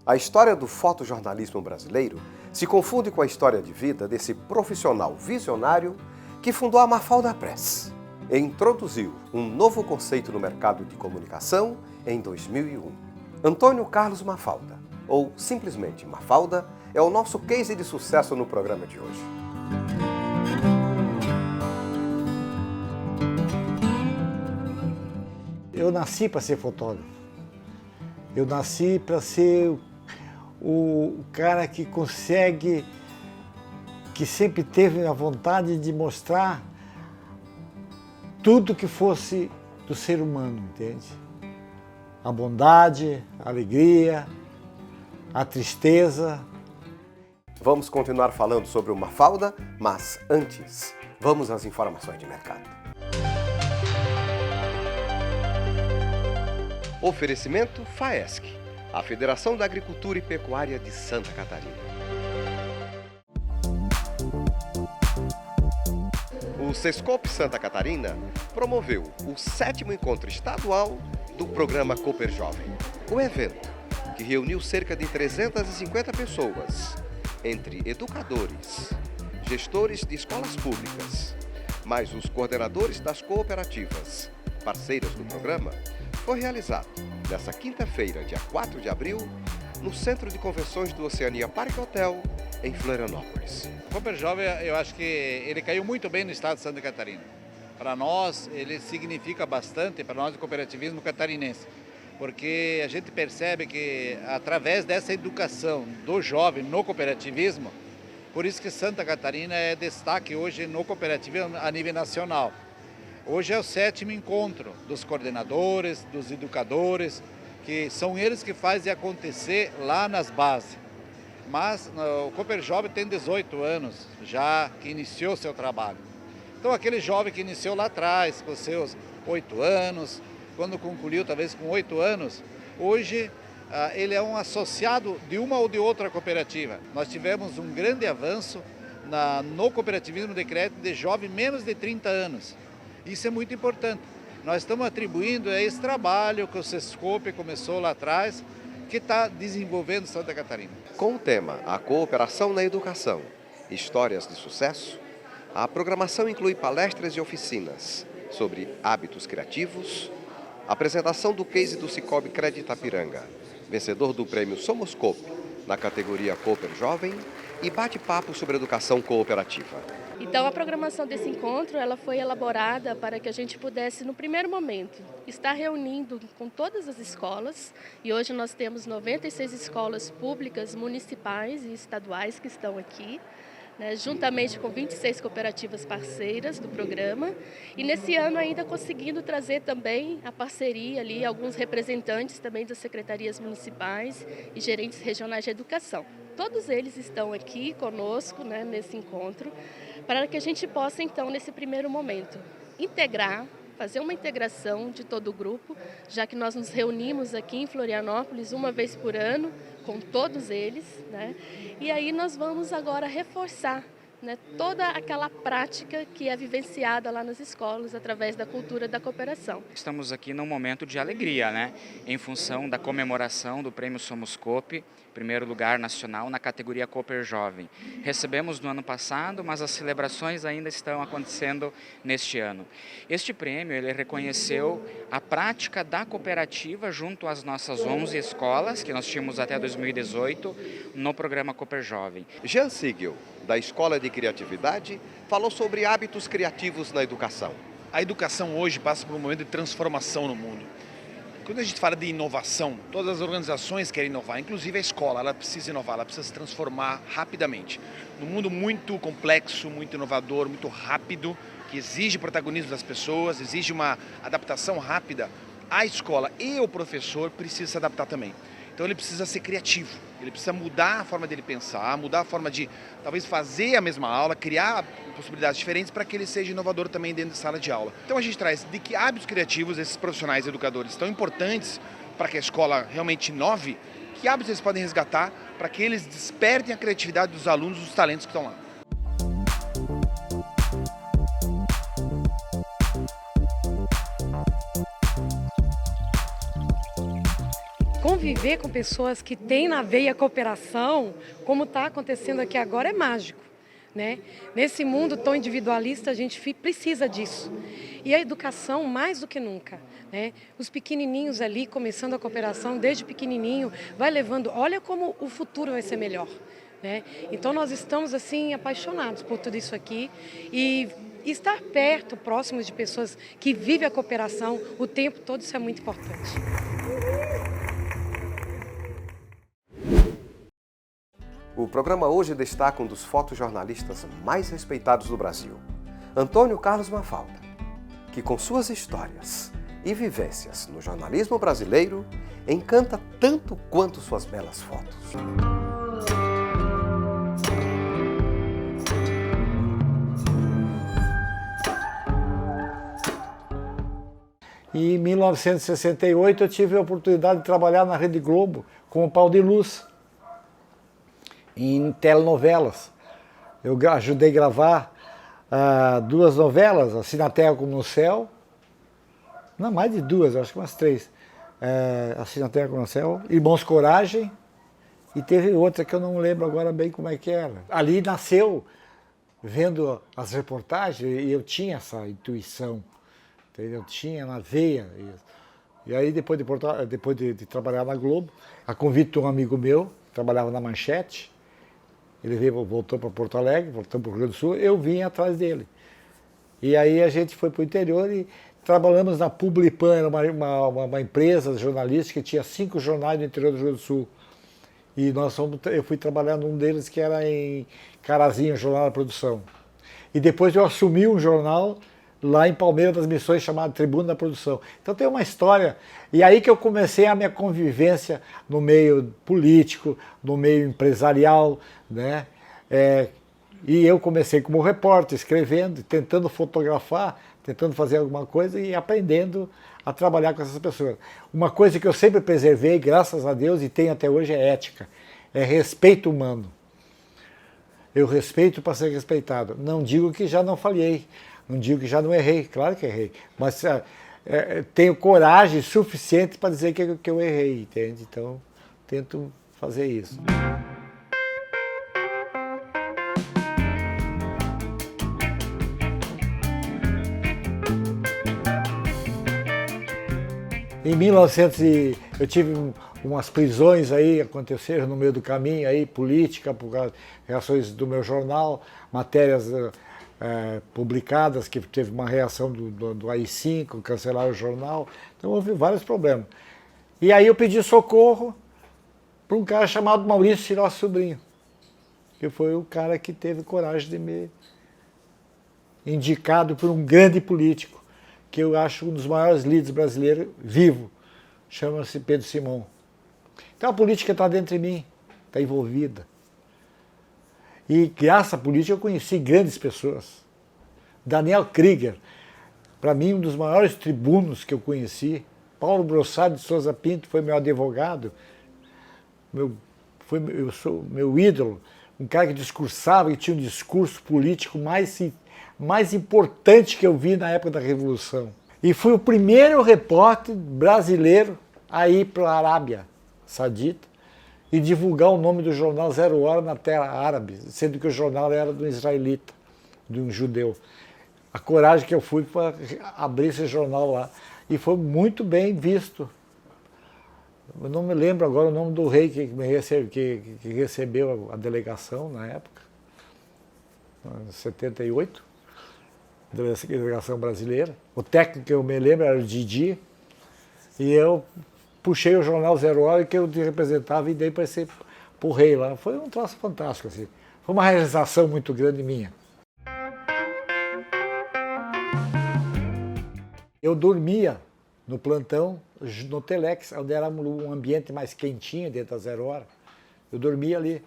A história do fotojornalismo brasileiro se confunde com a história de vida desse profissional visionário que fundou a Mafalda Press e introduziu um novo conceito no mercado de comunicação em 2001. Antônio Carlos Mafalda, ou simplesmente Mafalda, é o nosso case de sucesso no programa de hoje. Eu nasci para ser fotógrafo. Eu nasci para ser o cara que consegue, que sempre teve a vontade de mostrar tudo que fosse do ser humano, entende? A bondade, a alegria, a tristeza. Vamos continuar falando sobre o Mafalda, mas antes, vamos às informações de mercado. Oferecimento FAESC, a Federação da Agricultura e Pecuária de Santa Catarina. O Sescope Santa Catarina promoveu o 7º encontro estadual do programa Cooper Jovem. O evento, que reuniu cerca de 350 pessoas, entre educadores, gestores de escolas públicas, mais os coordenadores das cooperativas, parceiras do programa, foi realizado nesta quinta-feira, dia 4 de abril, no Centro de Convenções do Oceania Parque Hotel, em Florianópolis. O Cooper Jovem, eu acho que ele caiu muito bem no estado de Santa Catarina. Para nós, ele significa bastante, para nós do cooperativismo catarinense, porque a gente percebe que, através dessa educação do jovem no cooperativismo, por isso que Santa Catarina é destaque hoje no cooperativismo a nível nacional. Hoje é o 7º encontro dos coordenadores, dos educadores, que são eles que fazem acontecer lá nas bases. Mas o Cooper Jovem tem 18 anos já que iniciou seu trabalho. Então aquele jovem que iniciou lá atrás, com seus 8 anos, quando concluiu talvez com 8 anos, hoje ele é um associado de uma ou de outra cooperativa. Nós tivemos um grande avanço no cooperativismo de crédito de jovem menos de 30 anos. Isso é muito importante. Nós estamos atribuindo a esse trabalho que o Sescope começou lá atrás, que está desenvolvendo Santa Catarina. Com o tema A Cooperação na Educação, Histórias de Sucesso, a programação inclui palestras e oficinas sobre hábitos criativos, apresentação do case do Cicobi Crédito Itapiranga, vencedor do prêmio Somos Coop, na categoria Cooper Jovem, e bate-papo sobre educação cooperativa. Então, a programação desse encontro ela foi elaborada para que a gente pudesse, no primeiro momento, estar reunindo com todas as escolas. E hoje nós temos 96 escolas públicas, municipais e estaduais que estão aqui, né, juntamente com 26 cooperativas parceiras do programa. E nesse ano ainda conseguindo trazer também a parceria ali, alguns representantes também das secretarias municipais e gerentes regionais de educação. Todos eles estão aqui conosco, né, nesse encontro, para que a gente possa, então, nesse primeiro momento, integrar, fazer uma integração de todo o grupo, já que nós nos reunimos aqui em Florianópolis uma vez por ano, com todos eles, né? E aí nós vamos agora reforçar, né, toda aquela prática que é vivenciada lá nas escolas através da cultura da cooperação. Estamos aqui num momento de alegria, né? Em função da comemoração do Prêmio Somos Coop, primeiro lugar nacional na categoria Cooper Jovem. Recebemos no ano passado, mas as celebrações ainda estão acontecendo neste ano. Este prêmio ele reconheceu a prática da cooperativa junto às nossas 11 escolas, que nós tínhamos até 2018, no programa Cooper Jovem. Jean Sigel, da Escola de Criatividade, falou sobre hábitos criativos na educação. A educação hoje passa por um momento de transformação no mundo. Quando a gente fala de inovação, todas as organizações querem inovar, inclusive a escola, ela precisa inovar, ela precisa se transformar rapidamente. Num mundo muito complexo, muito inovador, muito rápido, que exige protagonismo das pessoas, exige uma adaptação rápida, a escola e o professor precisam se adaptar também. Então ele precisa ser criativo, ele precisa mudar a forma dele pensar, mudar a forma de talvez fazer a mesma aula, criar possibilidades diferentes para que ele seja inovador também dentro da sala de aula. Então a gente traz de que hábitos criativos esses profissionais educadores tão importantes para que a escola realmente inove, que hábitos eles podem resgatar para que eles despertem a criatividade dos alunos, dos talentos que estão lá. conviver com pessoas que têm na veia cooperação, como está acontecendo aqui agora, é mágico, né? Nesse mundo tão individualista, a gente precisa disso. E a educação, mais do que nunca, né? Os pequenininhos ali, começando a cooperação, desde pequenininho, vai levando... Olha como o futuro vai ser melhor, né? Então, nós estamos, assim, apaixonados por tudo isso aqui e estar perto, próximo de pessoas que vivem a cooperação o tempo todo, isso é muito importante. O programa hoje destaca um dos fotojornalistas mais respeitados do Brasil, Antônio Carlos Mafalda, que com suas histórias e vivências no jornalismo brasileiro encanta tanto quanto suas belas fotos. E em 1968 eu tive a oportunidade de trabalhar na Rede Globo com o Pau de Luz, em telenovelas. Eu ajudei a gravar 2 novelas, Assim na Terra como no Céu, não, mais de 2, acho que umas 3. Assim na Terra como no Céu, Irmãos Coragem, e teve outra que eu não lembro agora bem como é que era. Ali nasceu, vendo as reportagens, e eu tinha essa intuição, eu tinha na veia isso. E aí depois de trabalhar na Globo, a convite de um amigo meu, trabalhava na Manchete, ele voltou para Porto Alegre, voltou para o Rio Grande do Sul, eu vim atrás dele. E aí a gente foi para o interior e trabalhamos na Publipan, era uma empresa jornalística que tinha 5 jornais no interior do Rio Grande do Sul. E eu fui trabalhar num deles que era em Carazinho, Jornal da Produção. E depois eu assumi um jornal lá em Palmeiras das Missões, chamado Tribuna da Produção. Então tem uma história, e aí que eu comecei a minha convivência no meio político, no meio empresarial, né? E eu comecei como repórter, escrevendo, tentando fotografar, tentando fazer alguma coisa e aprendendo a trabalhar com essas pessoas. Uma coisa que eu sempre preservei, graças a Deus, e tenho até hoje, é ética, é respeito humano. Eu respeito para ser respeitado. Não digo que já não falhei, não digo que já não errei, claro que errei, mas tenho coragem suficiente para dizer que eu errei, entende? Então, tento fazer isso. Em 1900 eu tive umas prisões aí, aconteceram no meio do caminho aí, política, por causa de reações do meu jornal, matérias publicadas, que teve uma reação do AI-5, cancelaram o jornal, então houve vários problemas. E aí eu pedi socorro para um cara chamado Maurício Ciró Sobrinho, que foi o cara que teve coragem de me indicado por um grande político, que eu acho um dos maiores líderes brasileiros vivo, chama-se Pedro Simão. Então a política está dentro de mim, está envolvida. E graças à política eu conheci grandes pessoas. Daniel Krieger, para mim um dos maiores tribunos que eu conheci. Paulo Brossard de Souza Pinto foi meu advogado, eu sou meu ídolo, um cara que discursava, que tinha um discurso político mais importante que eu vi na época da Revolução. E fui o primeiro repórter brasileiro a ir para a Arábia Saudita e divulgar o nome do jornal Zero Hora na terra árabe, sendo que o jornal era de um israelita, de um judeu. A coragem que eu fui para abrir esse jornal lá. E foi muito bem visto. Eu não me lembro agora o nome do rei que recebeu a delegação na época, em 78, delegação brasileira. O técnico que eu me lembro era o Didi, e eu puxei o jornal Zero Hora que eu representava e dei para o rei lá. Foi um troço fantástico, assim. Foi uma realização muito grande minha. Eu dormia no plantão, no Telex, onde era um ambiente mais quentinho dentro da Zero Hora. Eu dormia ali.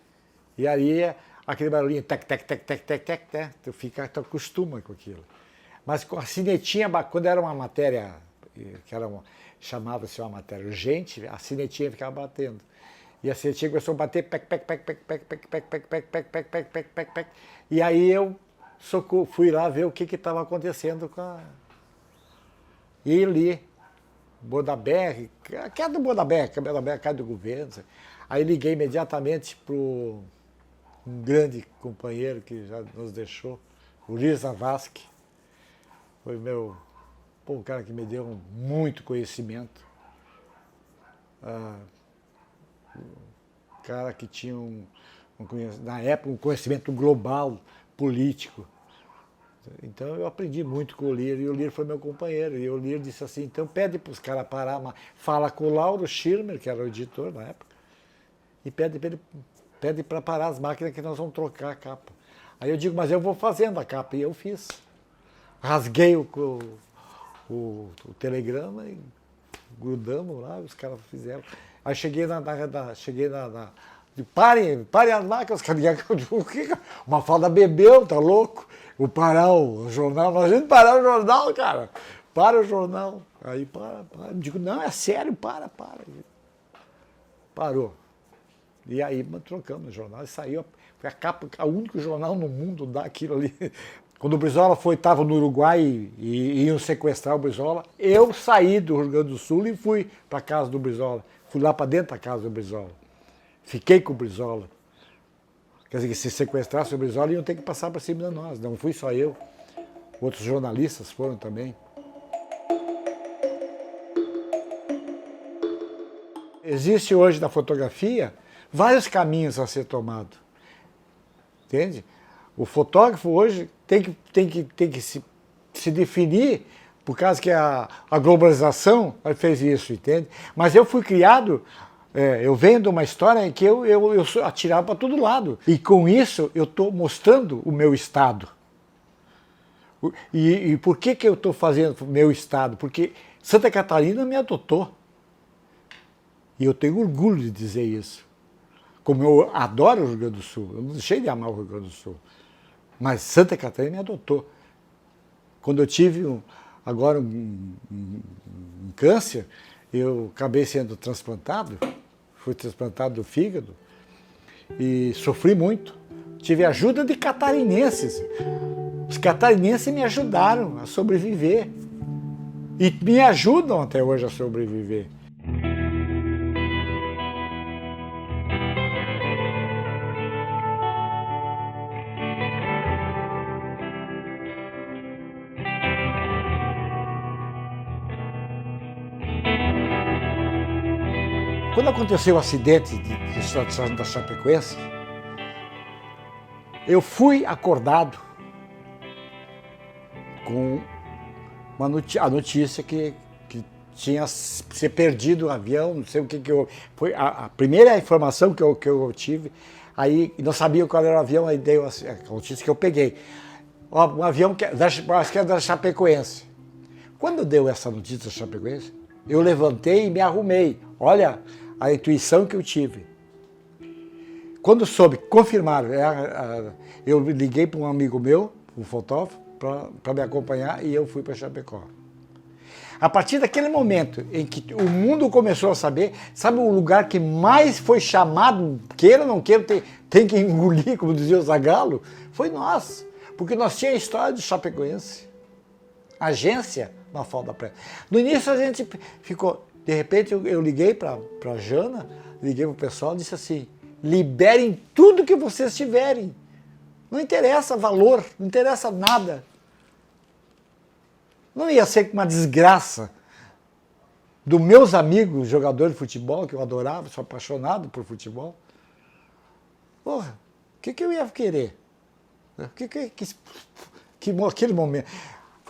E aí, aquele barulhinho, tec, tec, tec, tec, tec, tec, tec, tu acostuma com aquilo. Mas com a sinetinha, quando era uma matéria, chamava-se uma matéria urgente, a sinetinha ficava batendo. E a sinetinha começou a bater, pec, pec, pec, pec, pec, pec, pec, pec, pec, pec, pec, pec, pec, pec, pec. E aí eu fui lá ver o que estava acontecendo com a... E li Bodaberg, que é do Bodaberg, que é Bodaberg cai do governo. Aí liguei imediatamente para um grande companheiro que já nos deixou, o Lir Zavascki. Foi um cara que me deu muito conhecimento. Cara que tinha na época um conhecimento global, político. Então eu aprendi muito com o Lir, e o Lir foi meu companheiro. E o Lir disse assim, então pede para os caras parar, fala com o Lauro Schirmer, que era o editor na época, e pede para parar as máquinas que nós vamos trocar a capa. Aí eu digo, mas eu vou fazendo a capa, e eu fiz. Rasguei o telegrama e grudamos lá, os caras fizeram. Aí cheguei parem as máquinas, os caras uma falda bebeu, tá louco? Vou parar o jornal, nós vamos parar o jornal, cara. Para o jornal. Aí para. Eu digo, não, é sério, para. Parou. E aí trocamos o jornal e saiu. Foi a capa, o único jornal no mundo daquilo ali. Quando o Brizola estava no Uruguai e iam sequestrar o Brizola, eu saí do Rio Grande do Sul e fui para a casa do Brizola. Fui lá para dentro da casa do Brizola. Fiquei com o Brizola. Quer dizer, que se sequestrasse o Brizola, iam ter que passar por cima de nós. Não fui só eu. Outros jornalistas foram também. Existe hoje na fotografia vários caminhos a ser tomado. Entende? O fotógrafo hoje tem que se definir, por causa que a globalização fez isso, entende? Mas eu fui criado, eu venho de uma história em que eu atirava para todo lado. E com isso eu estou mostrando o meu estado. E por que eu estou fazendo o meu estado? Porque Santa Catarina me adotou. E eu tenho orgulho de dizer isso. Como eu adoro o Rio Grande do Sul, eu não deixei de amar o Rio Grande do Sul. Mas Santa Catarina me adotou. Quando eu tive agora um câncer, eu acabei sendo transplantado, fui transplantado do fígado e sofri muito. Tive ajuda de catarinenses. Os catarinenses me ajudaram a sobreviver e me ajudam até hoje a sobreviver. Quando aconteceu o acidente da Chapecoense, eu fui acordado com a notícia que tinha se perdido o avião, não sei o que eu... Foi a primeira informação que eu tive, aí não sabia qual era o avião, aí deu a notícia que eu peguei. Um avião acho que é da Chapecoense. Quando deu essa notícia da Chapecoense, eu levantei e me arrumei. Olha a intuição que eu tive. Quando soube, confirmaram, eu liguei para um amigo meu, um fotógrafo, para me acompanhar e eu fui para Chapecó. A partir daquele momento em que o mundo começou a saber, sabe o lugar que mais foi chamado, queira ou não queira, tem que engolir, como dizia o Zagallo? Foi nós, porque nós tínhamos a história do Chapecoense. Agência Mafalda Preta. No início a gente ficou... De repente eu liguei para a Jana, liguei para o pessoal e disse assim, liberem tudo que vocês tiverem. Não interessa valor, não interessa nada. Não ia ser uma desgraça dos meus amigos jogadores de futebol, que eu adorava, sou apaixonado por futebol. Porra, o que eu ia querer? Aquele momento.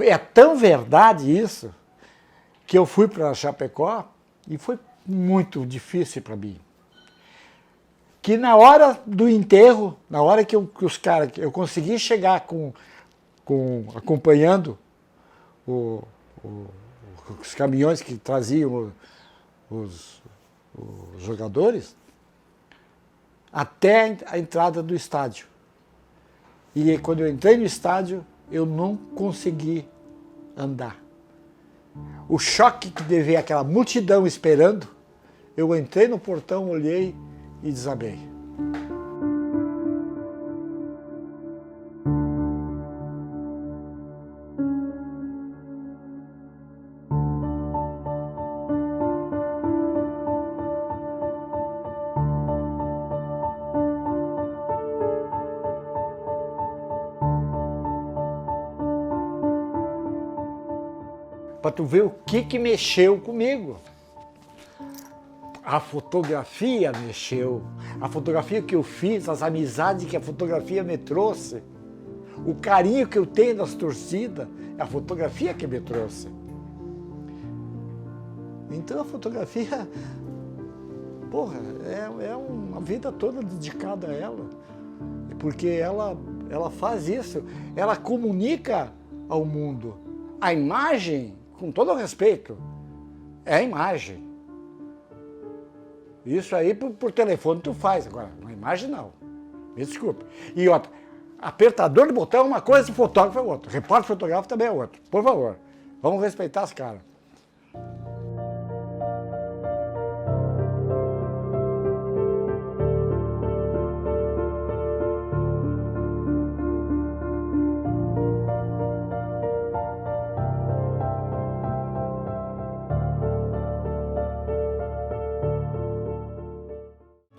É tão verdade isso, que eu fui para Chapecó e foi muito difícil para mim. Que na hora do enterro, na hora que eu consegui chegar acompanhando os caminhões que traziam os jogadores, até a entrada do estádio. E quando eu entrei no estádio, eu não consegui andar. O choque de ver aquela multidão esperando, eu entrei no portão, olhei e desabei. para tu ver o que mexeu comigo. A fotografia mexeu, a fotografia que eu fiz, as amizades que a fotografia me trouxe, o carinho que eu tenho das torcidas, é a fotografia que me trouxe. Então a fotografia, porra, é uma vida toda dedicada a ela, porque ela faz isso, ela comunica ao mundo. A imagem, com todo o respeito, é a imagem. Isso aí por telefone tu faz, agora, uma imagem não. Me desculpe. E outra, apertador de botão é uma coisa e fotógrafo é outra. Repórter fotográfico também é outro. Por favor, vamos respeitar os caras.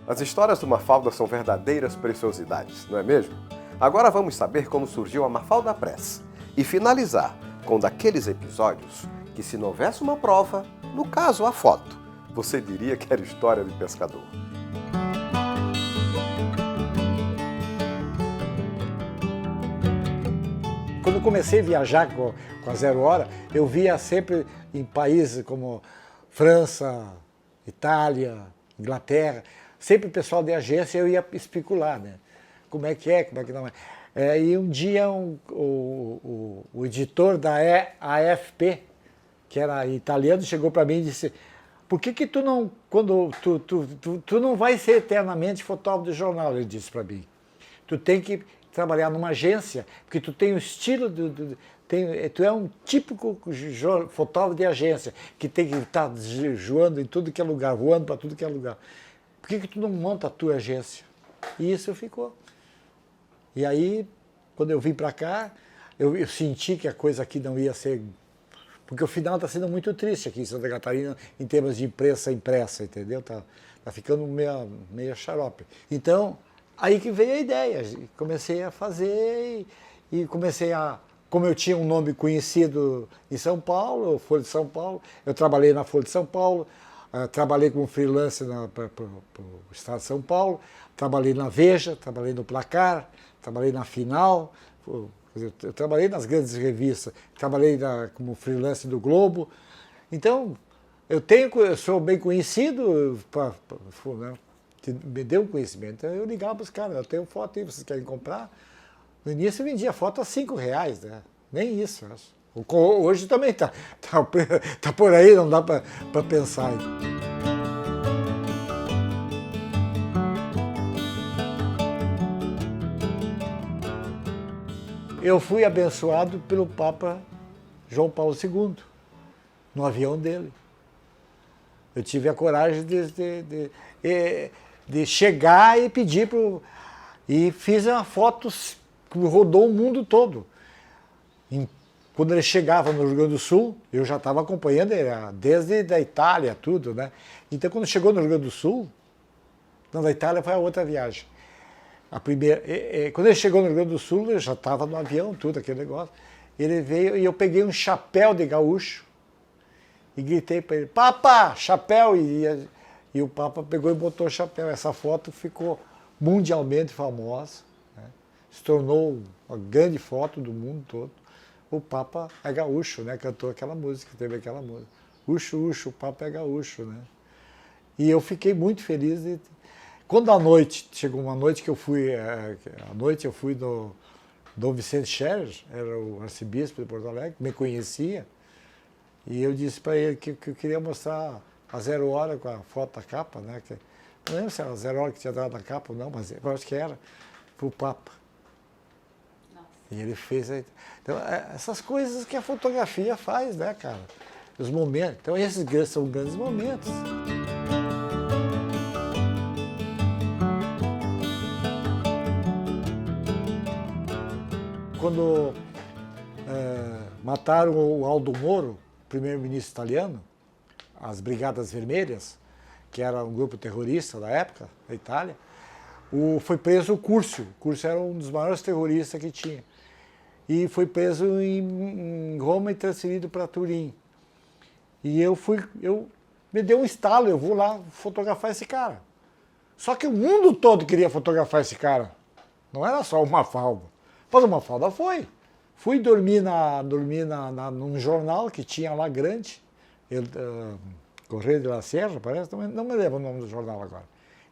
As histórias do Mafalda são verdadeiras preciosidades, não é mesmo? Agora vamos saber como surgiu a Mafalda Press e finalizar com um daqueles episódios que, se não houvesse uma prova, no caso a foto, você diria que era história de pescador. Quando eu comecei a viajar com a Zero Hora, eu via sempre em países como França, Itália, Inglaterra, sempre o pessoal de agência eu ia especular, né? Como é que não é. E um dia o editor da AFP, que era italiano, chegou para mim e disse: por que tu não, quando tu não vai ser eternamente fotógrafo de jornal? Ele disse para mim. Tu tem que trabalhar numa agência, porque tu tem o estilo, tu é um típico fotógrafo de agência, que tem que estar voando em tudo que é lugar, voando para tudo que é lugar. Por que tu não monta a tua agência? E isso ficou. E aí, quando eu vim para cá, eu senti que a coisa aqui não ia ser... Porque o final está sendo muito triste aqui em Santa Catarina, em termos de imprensa impressa, entendeu? Tá ficando meio xarope. Então, aí que veio a ideia. Comecei a fazer e comecei a... Como eu tinha um nome conhecido em São Paulo, Folha de São Paulo, eu trabalhei na Folha de São Paulo, trabalhei como freelancer para o estado de São Paulo, trabalhei na Veja, trabalhei no Placar, trabalhei na Final, eu trabalhei nas grandes revistas, trabalhei como freelancer do Globo. Então, eu sou bem conhecido, né, me deu um conhecimento. Então, eu ligava para os caras: eu tenho foto aí, vocês querem comprar? No início eu vendia foto a R$5, né? Nem isso, eu acho. Hoje também tá por aí, não dá para pensar. Eu fui abençoado pelo Papa João Paulo II, no avião dele. Eu tive a coragem de chegar e pedir e fiz uma foto que rodou o mundo todo. Quando ele chegava no Rio Grande do Sul, eu já estava acompanhando ele, desde a Itália, tudo, né? Então, quando chegou no Rio Grande do Sul, não, da Itália foi a outra viagem. A primeira, quando ele chegou no Rio Grande do Sul, eu já estava no avião, tudo, aquele negócio. Ele veio e eu peguei um chapéu de gaúcho e gritei para ele: Papa, chapéu! E o Papa pegou e botou o chapéu. Essa foto ficou mundialmente famosa, né? Se tornou uma grande foto do mundo todo. O Papa é gaúcho, né? Cantou aquela música, teve aquela música. Uxo, uxo, o Papa é gaúcho, né? E eu fiquei muito feliz. Quando à noite, chegou uma noite que eu fui, no Dom Vicente Scherer, era o arcebispo de Porto Alegre, me conhecia, e eu disse para ele que eu queria mostrar a Zero Hora com a foto da capa, né? Não lembro se era a Zero Hora que tinha dado na capa ou não, mas eu acho que era, para o Papa. E ele fez aí. Então, essas coisas que a fotografia faz, né, cara? Os momentos. Então, esses são grandes momentos. Quando mataram o Aldo Moro, primeiro-ministro italiano, as Brigadas Vermelhas, que era um grupo terrorista da época, da Itália, foi preso o Curcio. O Curcio era um dos maiores terroristas que tinha. E foi preso em Roma e transferido para Turim. E me deu um estalo, eu vou lá fotografar esse cara. Só que o mundo todo queria fotografar esse cara. Não era só o Mafalda. Mas o Mafalda foi. Fui dormir num jornal que tinha lá grande, Correio de la Sierra, parece, não me lembro o nome do jornal agora.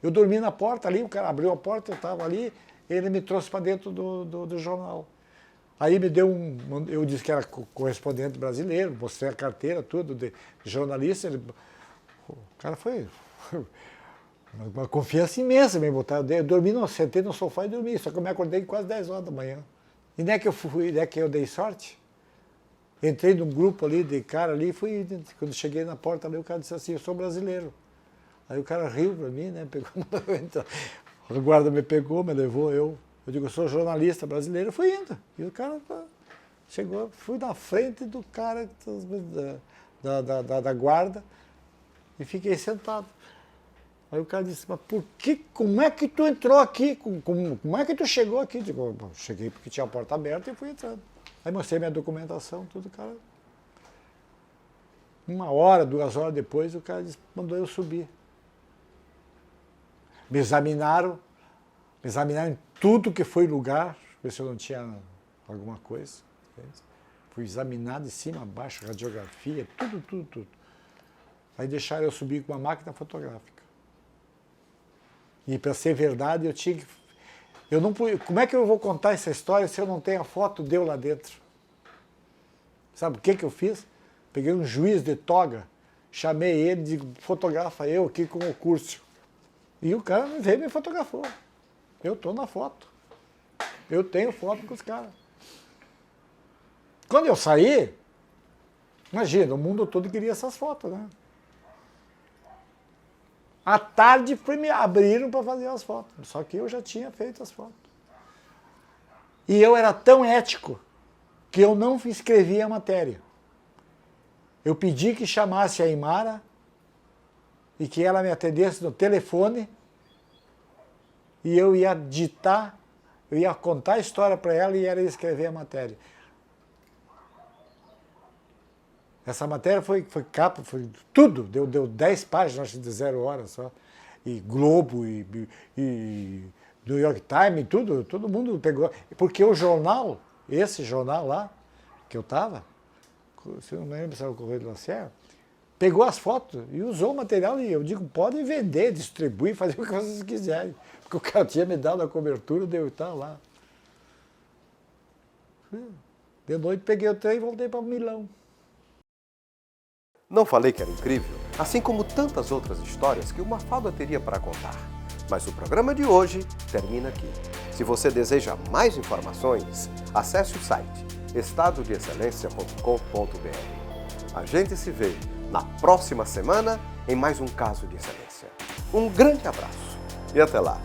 Eu dormi na porta ali, o cara abriu a porta, eu estava ali, ele me trouxe para dentro do jornal. Aí me deu eu disse que era correspondente brasileiro, mostrei a carteira, tudo, de jornalista. O cara foi uma confiança imensa me botar. Eu dormi, sentei no sofá e dormi, só que eu me acordei quase 10 horas da manhã. E não é que eu dei sorte? Entrei num grupo ali de cara ali, quando cheguei na porta ali, o cara disse assim, eu sou brasileiro. Aí o cara riu pra mim, né? O guarda me pegou, me levou, eu digo, eu sou jornalista brasileiro, fui indo. E o cara chegou, fui na frente do cara da guarda e fiquei sentado. Aí o cara disse, mas como é que tu entrou aqui? Como é que tu chegou aqui? Digo, cheguei porque tinha a porta aberta e fui entrando. Aí mostrei minha documentação, tudo, cara. 1 hora, 2 horas depois, o cara mandou eu subir. Me examinaram em tudo que foi lugar, ver se eu não tinha alguma coisa. Fui examinado de cima a baixo, radiografia, tudo. Aí deixaram eu subir com uma máquina fotográfica. E para ser verdade, eu tinha que... como é que eu vou contar essa história se eu não tenho a foto de eu lá dentro? Sabe o que eu fiz? Peguei um juiz de toga, chamei ele e digo, fotografa eu aqui com o Curcio. E o cara veio e me fotografou. Eu estou na foto. Eu tenho foto com os caras. Quando eu saí, imagina, o mundo todo queria essas fotos, né? À tarde me abriram para fazer as fotos, só que eu já tinha feito as fotos. E eu era tão ético que eu não escrevia a matéria. Eu pedi que chamasse a Imara e que ela me atendesse no telefone e eu ia ditar, eu ia contar a história para ela e ela ia escrever a matéria. Essa matéria foi capa, foi tudo, deu 10 páginas, acho de 0 horas só. E Globo, e New York Times, tudo, todo mundo pegou. Porque o jornal, esse jornal lá, que eu estava, se eu não me lembro se era o Correio de la Sierra, pegou as fotos e usou o material e eu digo, podem vender, distribuir, fazer o que vocês quiserem. Porque o cara tinha me dado a cobertura de eu estar lá. De noite peguei o trem e voltei para Milão. Não falei que era incrível? Assim como tantas outras histórias que o Mafalda teria para contar. Mas o programa de hoje termina aqui. Se você deseja mais informações, acesse o site estadodeexcelência.com.br. A gente se vê na próxima semana em mais um caso de excelência. Um grande abraço e até lá!